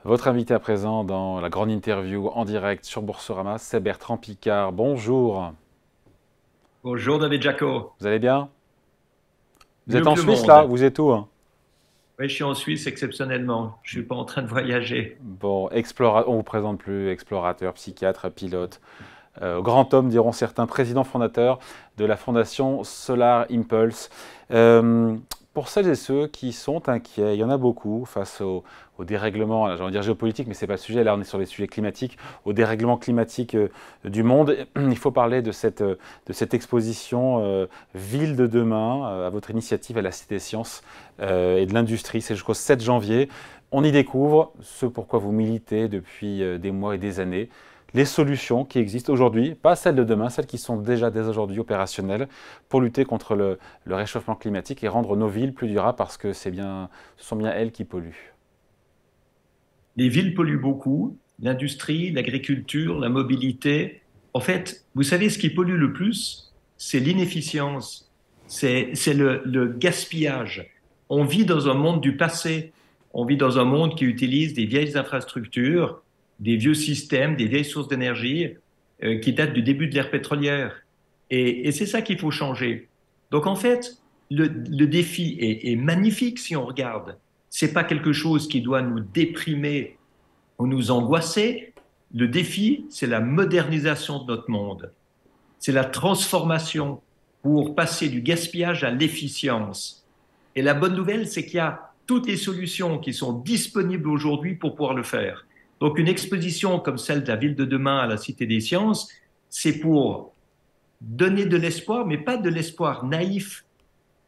Votre invité à présent dans la grande interview en direct sur Boursorama, c'est Bertrand Piccard. Bonjour, Bonjour David Jaco, vous allez bien? Vous êtes mieux en que le Suisse là? monde. Vous êtes où, hein? Oui, je suis en Suisse exceptionnellement. Je suis pas en train de voyager. Bon, on vous présente plus, explorateur, psychiatre, pilote, grand homme diront certains, président fondateur de la fondation Solar Impulse. Euh, pour celles et ceux qui sont inquiets, il y en a beaucoup face au dérèglement, j'ai envie de dire géopolitique, mais ce n'est pas le sujet, là on est sur les sujets climatiques, au dérèglement climatique du monde. Il faut parler de cette exposition Ville de demain, à votre initiative à la Cité des Sciences et de l'Industrie, c'est jusqu'au 7 janvier. On y découvre ce pourquoi vous militez depuis des mois et des années, les solutions qui existent aujourd'hui, pas celles de demain, celles qui sont déjà dès aujourd'hui opérationnelles pour lutter contre le réchauffement climatique et rendre nos villes plus durables parce que ce sont bien elles qui polluent. Les villes polluent beaucoup, l'industrie, l'agriculture, la mobilité. En fait, vous savez, ce qui pollue le plus, c'est l'inefficience, c'est le gaspillage. On vit dans un monde du passé. On vit dans un monde qui utilise des vieilles infrastructures, des vieux systèmes, des vieilles sources d'énergie qui datent du début de l'ère pétrolière. Et c'est ça qu'il faut changer. Donc en fait, le défi est magnifique si on regarde. C'est pas quelque chose qui doit nous déprimer ou nous angoisser. Le défi, c'est la modernisation de notre monde. C'est la transformation pour passer du gaspillage à l'efficience. Et la bonne nouvelle, c'est qu'il y a toutes les solutions qui sont disponibles aujourd'hui pour pouvoir le faire. Donc une exposition comme celle de la ville de demain à la Cité des Sciences, c'est pour donner de l'espoir, mais pas de l'espoir naïf.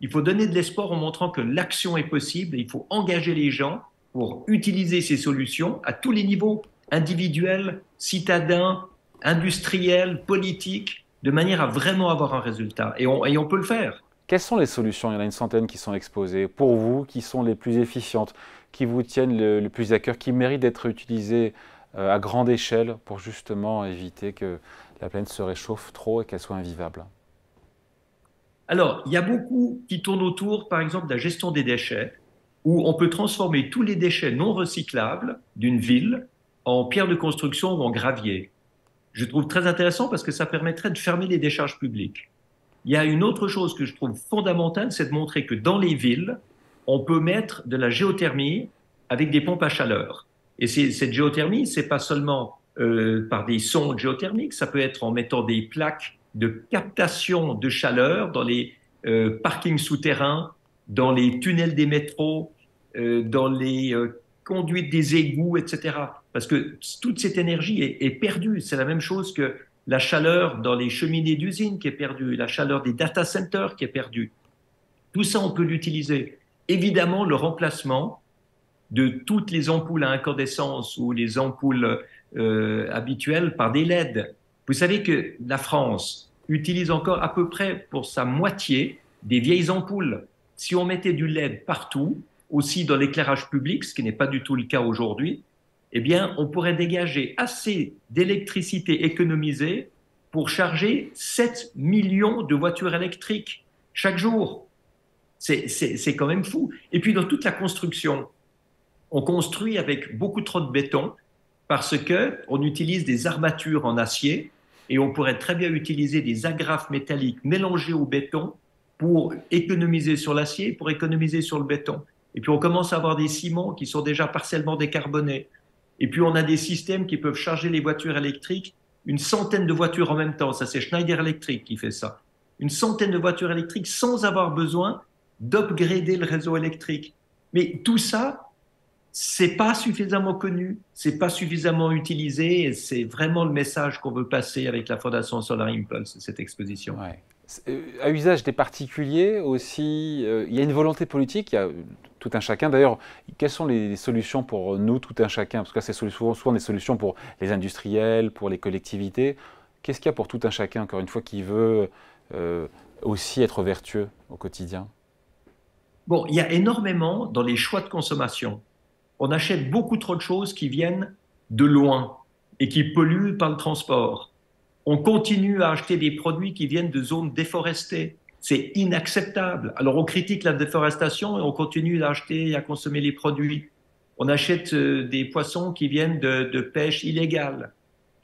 Il faut donner de l'espoir en montrant que l'action est possible et il faut engager les gens pour utiliser ces solutions à tous les niveaux, individuels, citadins, industriels, politiques, de manière à vraiment avoir un résultat. Et on peut le faire. Quelles sont les solutions? Il y en a une centaine qui sont exposées. Pour vous, qui sont les plus efficientes, qui vous tiennent le plus à cœur, qui méritent d'être utilisées à grande échelle pour justement éviter que la planète se réchauffe trop et qu'elle soit invivable? Alors, il y a beaucoup qui tournent autour, par exemple, de la gestion des déchets, où on peut transformer tous les déchets non recyclables d'une ville en pierre de construction ou en gravier. Je trouve très intéressant parce que ça permettrait de fermer les décharges publiques. Il y a une autre chose que je trouve fondamentale, c'est de montrer que dans les villes, on peut mettre de la géothermie avec des pompes à chaleur. Et cette géothermie, c'est pas seulement par des sondes géothermiques, ça peut être en mettant des plaques de captation de chaleur dans les parkings souterrains, dans les tunnels des métros, dans les conduites des égouts, etc. Parce que toute cette énergie est perdue. C'est la même chose que la chaleur dans les cheminées d'usines qui est perdue, la chaleur des data centers qui est perdue. Tout ça, on peut l'utiliser. Évidemment, le remplacement de toutes les ampoules à incandescence ou les ampoules habituelles par des LED. Vous savez que la France utilise encore à peu près pour sa moitié des vieilles ampoules. Si on mettait du LED partout, aussi dans l'éclairage public, ce qui n'est pas du tout le cas aujourd'hui, eh bien, on pourrait dégager assez d'électricité économisée pour charger 7 millions de voitures électriques chaque jour. C'est quand même fou. Et puis, dans toute la construction, on construit avec beaucoup trop de béton parce que on utilise des armatures en acier et on pourrait très bien utiliser des agrafes métalliques mélangées au béton pour économiser sur l'acier, pour économiser sur le béton. Et puis on commence à avoir des ciments qui sont déjà partiellement décarbonés. Et puis on a des systèmes qui peuvent charger les voitures électriques, une centaine de voitures en même temps. Ça, c'est Schneider Electric qui fait ça. Une centaine de voitures électriques sans avoir besoin d'upgrader le réseau électrique. Mais tout ça, c'est pas suffisamment connu, c'est pas suffisamment utilisé, et c'est vraiment le message qu'on veut passer avec la Fondation Solar Impulse, cette exposition. Ouais. À usage des particuliers aussi, il y a une volonté politique, il y a tout un chacun. D'ailleurs, quelles sont les solutions pour nous, tout un chacun? Parce que là, c'est souvent des solutions pour les industriels, pour les collectivités. Qu'est-ce qu'il y a pour tout un chacun, encore une fois, qui veut euh, aussi être vertueux au quotidien? Bon, il y a énormément dans les choix de consommation. On achète beaucoup trop de choses qui viennent de loin et qui polluent par le transport. On continue à acheter des produits qui viennent de zones déforestées. C'est inacceptable. Alors on critique la déforestation et on continue à acheter et à consommer les produits. On achète des poissons qui viennent de pêche illégale.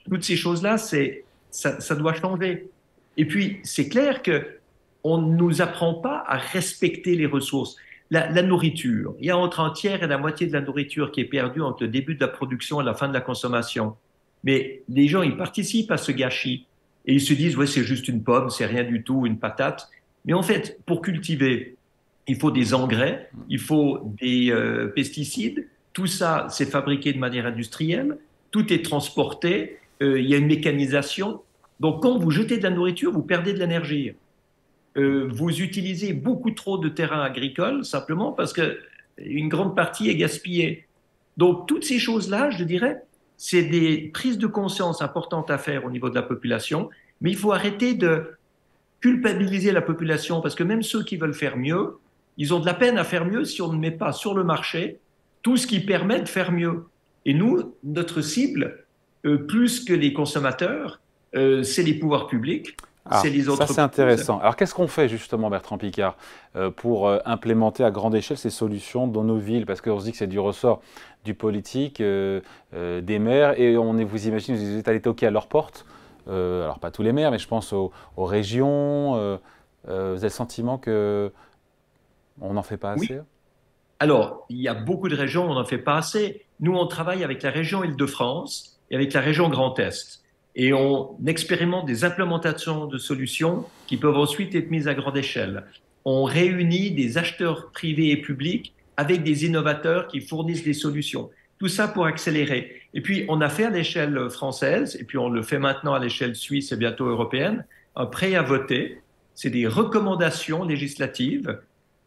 Toutes ces choses-là, ça doit changer. Et puis, c'est clair que on ne nous apprend pas à respecter les ressources. La nourriture, il y a entre un tiers et la moitié de la nourriture qui est perdue entre le début de la production et la fin de la consommation. Mais les gens, ils participent à ce gâchis et ils se disent, ouais, c'est juste une pomme, c'est rien du tout, une patate. Mais en fait, pour cultiver, il faut des engrais, il faut des pesticides. Tout ça, c'est fabriqué de manière industrielle. Tout est transporté. Il y a une mécanisation. Donc, quand vous jetez de la nourriture, vous perdez de l'énergie. Vous utilisez beaucoup trop de terrain agricole simplement parce que une grande partie est gaspillée. Donc, toutes ces choses-là, je dirais, c'est des prises de conscience importantes à faire au niveau de la population, mais il faut arrêter de culpabiliser la population parce que même ceux qui veulent faire mieux, ils ont de la peine à faire mieux si on ne met pas sur le marché tout ce qui permet de faire mieux. Et nous, notre cible, plus que les consommateurs, c'est les pouvoirs publics, c'est Ah, les ça c'est entreprises. intéressant. Alors qu'est-ce qu'on fait justement, Bertrand Piccard, pour implémenter à grande échelle ces solutions dans nos villes? Parce qu'on se dit que c'est du ressort du politique, des maires, et vous imaginez, vous êtes allé toquer à leur porte, alors pas tous les maires, mais je pense aux régions. Vous avez le sentiment que on n'en fait pas Oui. assez? Alors, il y a beaucoup de régions où on n'en fait pas assez. Nous, on travaille avec la région Île-de-France et avec la région Grand Est. Et on expérimente des implémentations de solutions qui peuvent ensuite être mises à grande échelle. On réunit des acheteurs privés et publics avec des innovateurs qui fournissent des solutions. Tout ça pour accélérer. Et puis, on a fait à l'échelle française, et puis on le fait maintenant à l'échelle suisse et bientôt européenne, un prêt à voter. C'est des recommandations législatives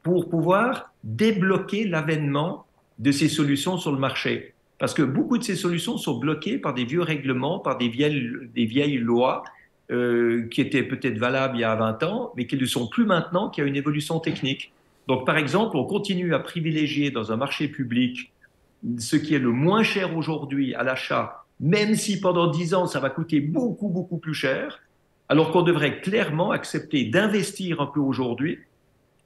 pour pouvoir débloquer l'avènement de ces solutions sur le marché. Parce que beaucoup de ces solutions sont bloquées par des vieux règlements, par des vieilles lois qui étaient peut-être valables il y a 20 ans, mais qui ne le sont plus maintenant, qu'il y a une évolution technique. Donc, par exemple, on continue à privilégier dans un marché public ce qui est le moins cher aujourd'hui à l'achat, même si pendant 10 ans, ça va coûter beaucoup, beaucoup plus cher, alors qu'on devrait clairement accepter d'investir un peu aujourd'hui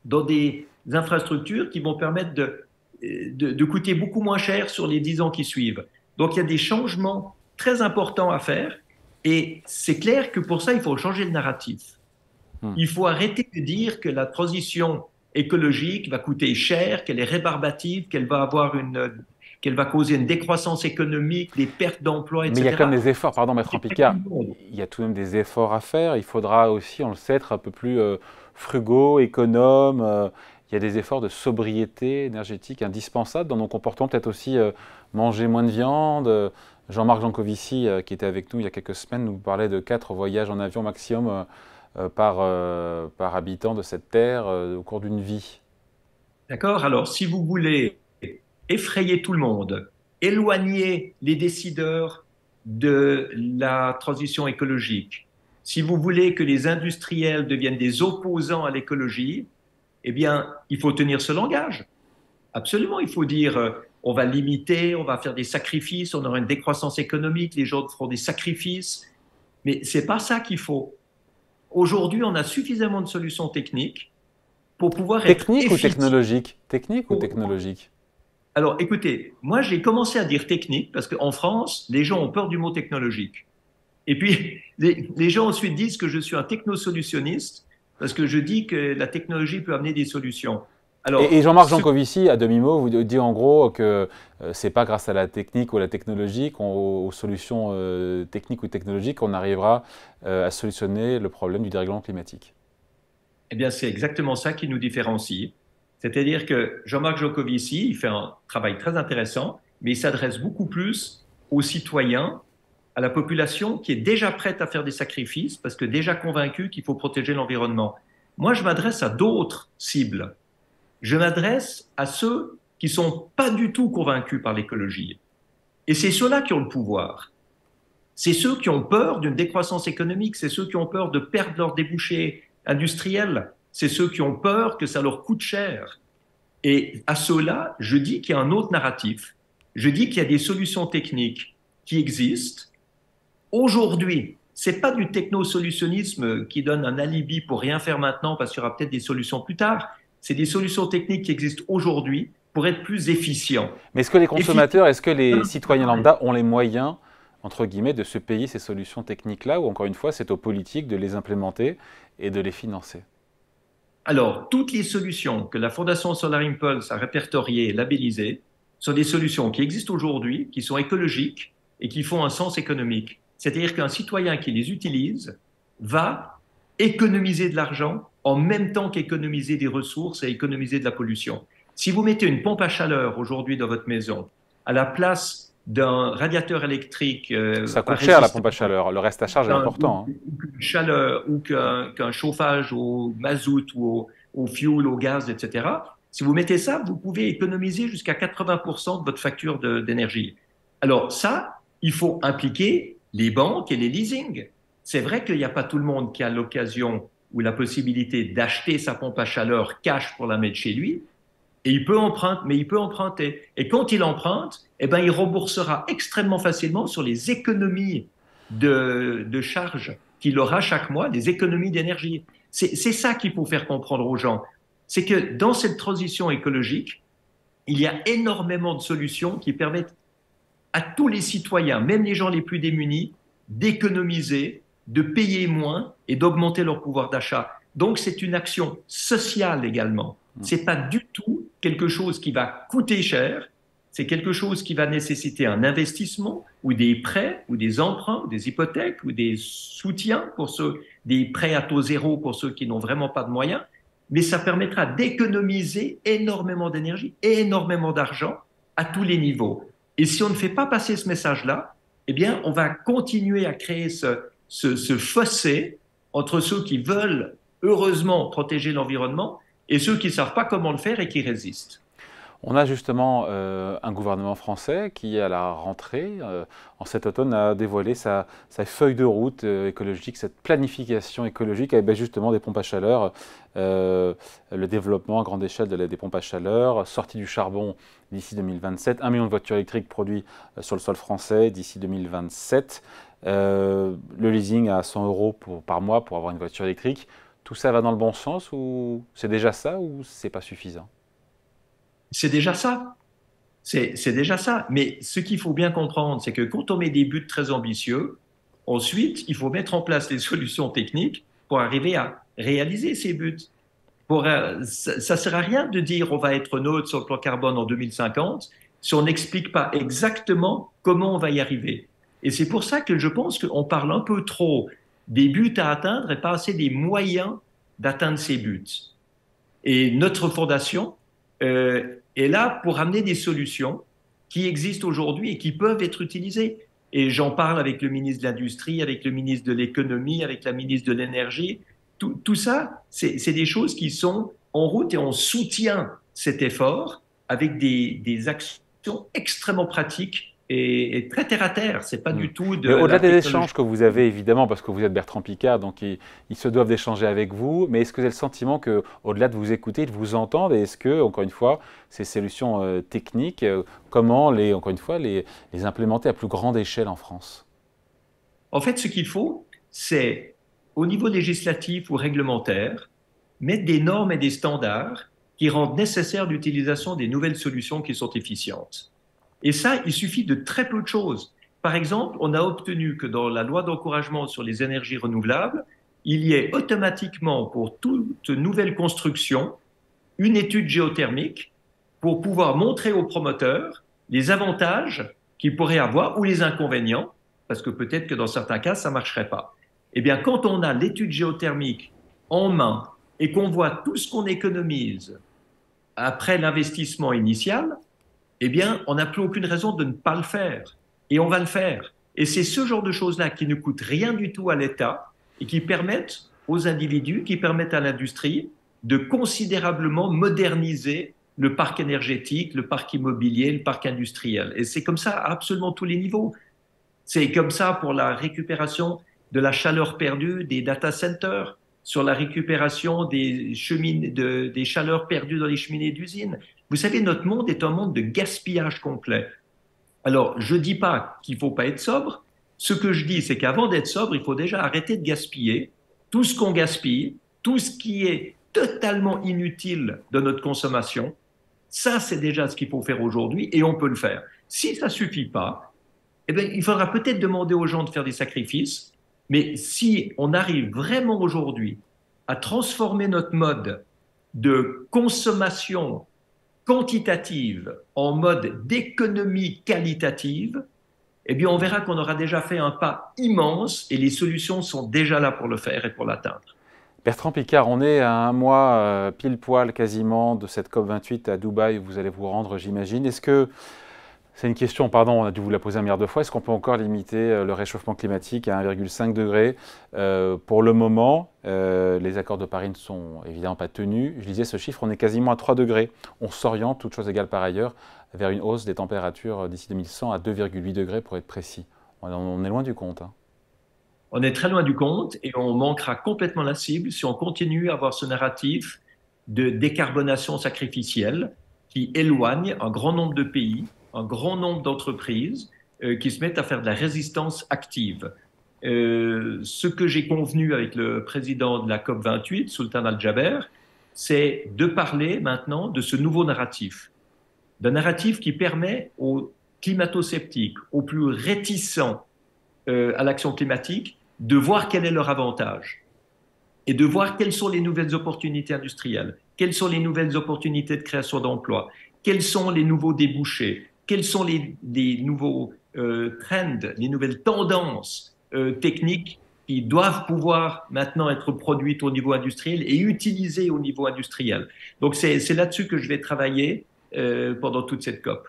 dans des infrastructures qui vont permettre de coûter beaucoup moins cher sur les 10 ans qui suivent. Donc il y a des changements très importants à faire et c'est clair que pour ça, il faut changer le narratif. Hmm. Il faut arrêter de dire que la transition écologique va coûter cher, qu'elle est rébarbative, qu'elle va causer une décroissance économique, des pertes d'emplois, Mais il y a quand même etc. des efforts, pardon, Bertrand C'est pas tout Piccard, le monde. il y a tout de même des efforts à faire. Il faudra aussi, on le sait, être un peu plus frugaux, économes. Il y a des efforts de sobriété énergétique indispensables dans nos comportements. Peut-être aussi manger moins de viande. Jean-Marc Jancovici, qui était avec nous il y a quelques semaines, nous parlait de 4 voyages en avion maximum par habitant de cette terre au cours d'une vie. D'accord? Alors, si vous voulez effrayer tout le monde, éloigner les décideurs de la transition écologique, si vous voulez que les industriels deviennent des opposants à l'écologie, eh bien, il faut tenir ce langage. Absolument, il faut dire on va limiter, on va faire des sacrifices, on aura une décroissance économique, les gens feront des sacrifices, mais c'est pas ça qu'il faut. Aujourd'hui, on a suffisamment de solutions techniques pour pouvoir être Technique ou efficace. technologique? Technique ou technologique? Alors, écoutez, moi, j'ai commencé à dire technique parce qu'en France, les gens ont peur du mot technologique. Et puis, les gens ensuite disent que je suis un technosolutionniste parce que je dis que la technologie peut amener des solutions. Et Alors, Jean-Marc Jancovici, à demi-mot, vous dit en gros que c'est pas grâce à la technique ou à la technologie, aux solutions techniques ou technologiques, qu'on arrivera à solutionner le problème du dérèglement climatique. eh bien, c'est exactement ça qui nous différencie. C'est-à-dire que Jean-Marc Jancovici, il fait un travail très intéressant, mais il s'adresse beaucoup plus aux citoyens, à la population qui est déjà prête à faire des sacrifices parce que déjà convaincue qu'il faut protéger l'environnement. Moi, je m'adresse à d'autres cibles. Je m'adresse à ceux qui sont pas du tout convaincus par l'écologie. Et c'est ceux-là qui ont le pouvoir. C'est ceux qui ont peur d'une décroissance économique, c'est ceux qui ont peur de perdre leurs débouchés industriels, c'est ceux qui ont peur que ça leur coûte cher. Et à ceux-là, je dis qu'il y a un autre narratif. Je dis qu'il y a des solutions techniques qui existent. Aujourd'hui, c'est pas du technosolutionnisme qui donne un alibi pour rien faire maintenant parce qu'il y aura peut-être des solutions plus tard. C'est des solutions techniques qui existent aujourd'hui pour être plus efficient. Mais est-ce que les Efficient. consommateurs, est-ce que les citoyens lambda ont les moyens, entre guillemets, de se payer ces solutions techniques-là, ou encore une fois, c'est aux politiques de les implémenter et de les financer? Alors, toutes les solutions que la Fondation Solar Impulse a répertoriées et labellisées sont des solutions qui existent aujourd'hui, qui sont écologiques et qui font un sens économique. C'est-à-dire qu'un citoyen qui les utilise va économiser de l'argent en même temps qu'économiser des ressources et économiser de la pollution. Si vous mettez une pompe à chaleur aujourd'hui dans votre maison, à la place d'un radiateur électrique Ça pas coûte cher la résistant pompe à chaleur, le reste à charge est important, hein. qu'une chaleur ou qu'un chauffage au mazout ou au fuel, au gaz, etc. Si vous mettez ça, vous pouvez économiser jusqu'à 80% de votre facture d'énergie. Alors ça, il faut impliquer les banques et les leasing. C'est vrai qu'il n'y a pas tout le monde qui a l'occasion ou la possibilité d'acheter sa pompe à chaleur cash pour la mettre chez lui. Et il peut emprunter, mais il peut emprunter. Et quand il emprunte, eh ben, il remboursera extrêmement facilement sur les économies de charges qu'il aura chaque mois, des économies d'énergie. C'est ça qu'il faut faire comprendre aux gens. C'est que dans cette transition écologique, il y a énormément de solutions qui permettent à tous les citoyens, même les gens les plus démunis, d'économiser, de payer moins et d'augmenter leur pouvoir d'achat. Donc, c'est une action sociale également. C'est pas du tout quelque chose qui va coûter cher. C'est quelque chose qui va nécessiter un investissement ou des prêts ou des emprunts, ou des hypothèques ou des soutiens pour ceux, des prêts à taux zéro pour ceux qui n'ont vraiment pas de moyens. Mais ça permettra d'économiser énormément d'énergie et énormément d'argent à tous les niveaux. Et si on ne fait pas passer ce message-là, eh bien, on va continuer à créer ce fossé entre ceux qui veulent heureusement protéger l'environnement et ceux qui ne savent pas comment le faire et qui résistent. On a justement un gouvernement français qui, à la rentrée, en cet automne, a dévoilé sa feuille de route écologique, cette planification écologique avec justement des pompes à chaleur, le développement à grande échelle des pompes à chaleur, sortie du charbon d'ici 2027, 1 million de voitures électriques produites sur le sol français d'ici 2027, le leasing à 100 euros par mois pour avoir une voiture électrique. Tout ça va dans le bon sens ou c'est déjà ça ou c'est pas suffisant? C'est déjà ça. C'est déjà ça. Mais ce qu'il faut bien comprendre, c'est que quand on met des buts très ambitieux, ensuite, il faut mettre en place les solutions techniques pour arriver à réaliser ces buts. Ça ne sert à rien de dire on va être neutre sur le plan carbone en 2050 si on n'explique pas exactement comment on va y arriver. Et c'est pour ça que je pense qu'on parle un peu trop des buts à atteindre et pas assez des moyens d'atteindre ces buts. Et notre fondation est là pour amener des solutions qui existent aujourd'hui et qui peuvent être utilisées. Et j'en parle avec le ministre de l'Industrie, avec le ministre de l'Économie, avec la ministre de l'Énergie. Tout ça, c'est des choses qui sont en route et on soutient cet effort avec des actions extrêmement pratiques et très terre à terre. C'est pas du tout de Mais au-delà la des technologie. échanges que vous avez, évidemment, parce que vous êtes Bertrand Piccard, donc ils se doivent d'échanger avec vous, mais est-ce que vous avez le sentiment qu'au-delà de vous écouter, de vous entendre, et est-ce que, encore une fois, ces solutions techniques, comment encore une fois, les implémenter à plus grande échelle en France? En fait, ce qu'il faut, c'est, au niveau législatif ou réglementaire, mettre des normes et des standards qui rendent nécessaire l'utilisation des nouvelles solutions qui sont efficientes. Et ça, il suffit de très peu de choses. Par exemple, on a obtenu que dans la loi d'encouragement sur les énergies renouvelables, il y ait automatiquement pour toute nouvelle construction une étude géothermique pour pouvoir montrer aux promoteurs les avantages qu'ils pourraient avoir ou les inconvénients, parce que peut-être que dans certains cas, ça ne marcherait pas. Eh bien, quand on a l'étude géothermique en main et qu'on voit tout ce qu'on économise après l'investissement initial, eh bien, on n'a plus aucune raison de ne pas le faire. Et on va le faire. Et c'est ce genre de choses-là qui ne coûtent rien du tout à l'État et qui permettent aux individus, qui permettent à l'industrie de considérablement moderniser le parc énergétique, le parc immobilier, le parc industriel. Et c'est comme ça à absolument tous les niveaux. C'est comme ça pour la récupération de la chaleur perdue des data centers, sur la récupération des chaleurs perdues dans les cheminées d'usines. Vous savez, notre monde est un monde de gaspillage complet. Alors, je ne dis pas qu'il ne faut pas être sobre. Ce que je dis, c'est qu'avant d'être sobre, il faut déjà arrêter de gaspiller tout ce qu'on gaspille, tout ce qui est totalement inutile de notre consommation. Ça, c'est déjà ce qu'il faut faire aujourd'hui et on peut le faire. Si ça suffit pas, eh bien, il faudra peut-être demander aux gens de faire des sacrifices, mais si on arrive vraiment aujourd'hui à transformer notre mode de consommation quantitative en mode d'économie qualitative, eh bien, on verra qu'on aura déjà fait un pas immense et les solutions sont déjà là pour le faire et pour l'atteindre. Bertrand Piccard, on est à un mois pile poil quasiment de cette COP28 à Dubaï où vous allez vous rendre, j'imagine. Est-ce que, c'est une question, pardon, on a dû vous la poser un milliard de fois, est-ce qu'on peut encore limiter le réchauffement climatique à 1,5 degré? Pour le moment, les accords de Paris ne sont évidemment pas tenus. Je disais ce chiffre, on est quasiment à 3 degrés. On s'oriente, toutes choses égales par ailleurs, vers une hausse des températures d'ici 2100 à 2,8 degrés pour être précis. On est loin du compte, hein. On est très loin du compte et on manquera complètement la cible si on continue à avoir ce narratif de décarbonation sacrificielle qui éloigne un grand nombre de pays, un grand nombre d'entreprises qui se mettent à faire de la résistance active. Ce que j'ai convenu avec le président de la COP28, Sultan Al-Jaber, c'est de parler maintenant de ce nouveau narratif, d'un narratif qui permet aux climato-sceptiques, aux plus réticents à l'action climatique, de voir quel est leur avantage et de voir quelles sont les nouvelles opportunités industrielles, quelles sont les nouvelles opportunités de création d'emplois, quels sont les nouveaux débouchés, quels sont les nouveaux trends, les nouvelles tendances techniques qui doivent pouvoir maintenant être produites au niveau industriel et utilisées au niveau industriel. Donc c'est là-dessus que je vais travailler pendant toute cette COP.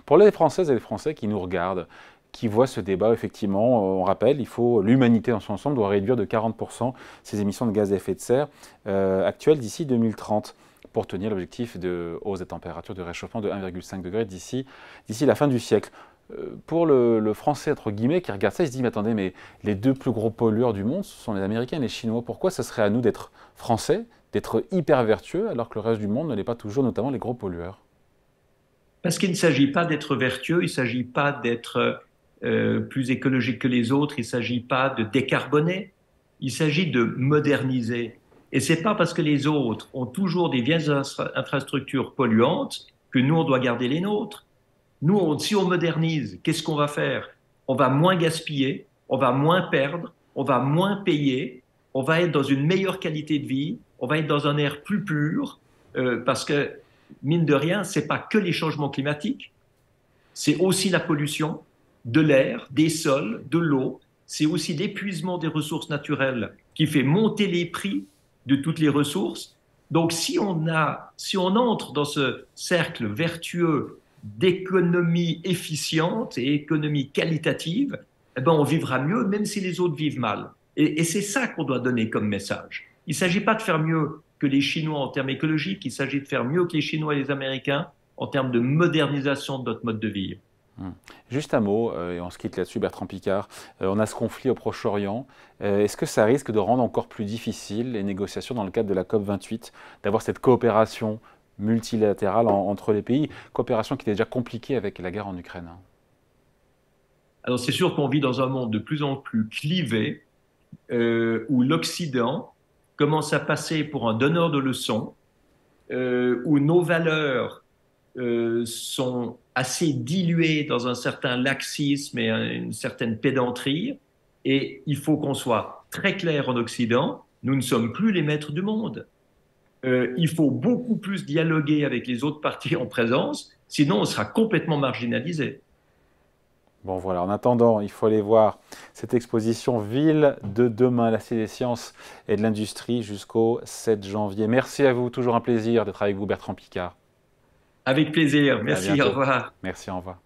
Pour les Françaises et les Français qui nous regardent, qui voient ce débat, effectivement, on rappelle, l'humanité dans son ensemble doit réduire de 40% ses émissions de gaz à effet de serre actuelles d'ici 2030 pour tenir l'objectif de hausse des températures de réchauffement de 1,5 degré d'ici la fin du siècle. Pour le Français, entre guillemets, qui regarde ça, il se dit, mais attendez, mais les deux plus gros pollueurs du monde, ce sont les Américains et les Chinois. Pourquoi ce serait à nous d'être Français, d'être hyper vertueux, alors que le reste du monde ne l'est pas toujours, notamment les gros pollueurs? Parce qu'il ne s'agit pas d'être vertueux, il ne s'agit pas d'être plus écologique que les autres, il ne s'agit pas de décarboner, il s'agit de moderniser. Et c'est pas parce que les autres ont toujours des vieilles infrastructures polluantes que nous, on doit garder les nôtres. Nous, si on modernise, qu'est-ce qu'on va faire? On va moins gaspiller, on va moins perdre, on va moins payer, on va être dans une meilleure qualité de vie, on va être dans un air plus pur, parce que, mine de rien, c'est pas que les changements climatiques, c'est aussi la pollution de l'air, des sols, de l'eau, c'est aussi l'épuisement des ressources naturelles qui fait monter les prix de toutes les ressources. Donc, si on entre dans ce cercle vertueux d'économie efficiente et économie qualitative, eh ben, on vivra mieux, même si les autres vivent mal. Et c'est ça qu'on doit donner comme message. Il ne s'agit pas de faire mieux que les Chinois en termes écologiques, il s'agit de faire mieux que les Chinois et les Américains en termes de modernisation de notre mode de vie. Juste un mot, et on se quitte là-dessus, Bertrand Piccard. On a ce conflit au Proche-Orient. Est-ce que ça risque de rendre encore plus difficile les négociations dans le cadre de la COP28, d'avoir cette coopération multilatérale entre les pays, coopération qui était déjà compliquée avec la guerre en Ukraine? Alors c'est sûr qu'on vit dans un monde de plus en plus clivé, où l'Occident commence à passer pour un donneur de leçons, où nos valeurs sont assez diluées dans un certain laxisme et une certaine pédanterie. Et il faut qu'on soit très clair en Occident, nous ne sommes plus les maîtres du monde. Il faut beaucoup plus dialoguer avec les autres parties en présence, sinon on sera complètement marginalisé. Bon voilà, en attendant, il faut aller voir cette exposition Ville de demain, la Cité des sciences et de l'industrie jusqu'au 7 janvier. Merci à vous, toujours un plaisir d'être avec vous Bertrand Piccard. Avec plaisir, À merci, au bientôt. revoir. Merci, au revoir.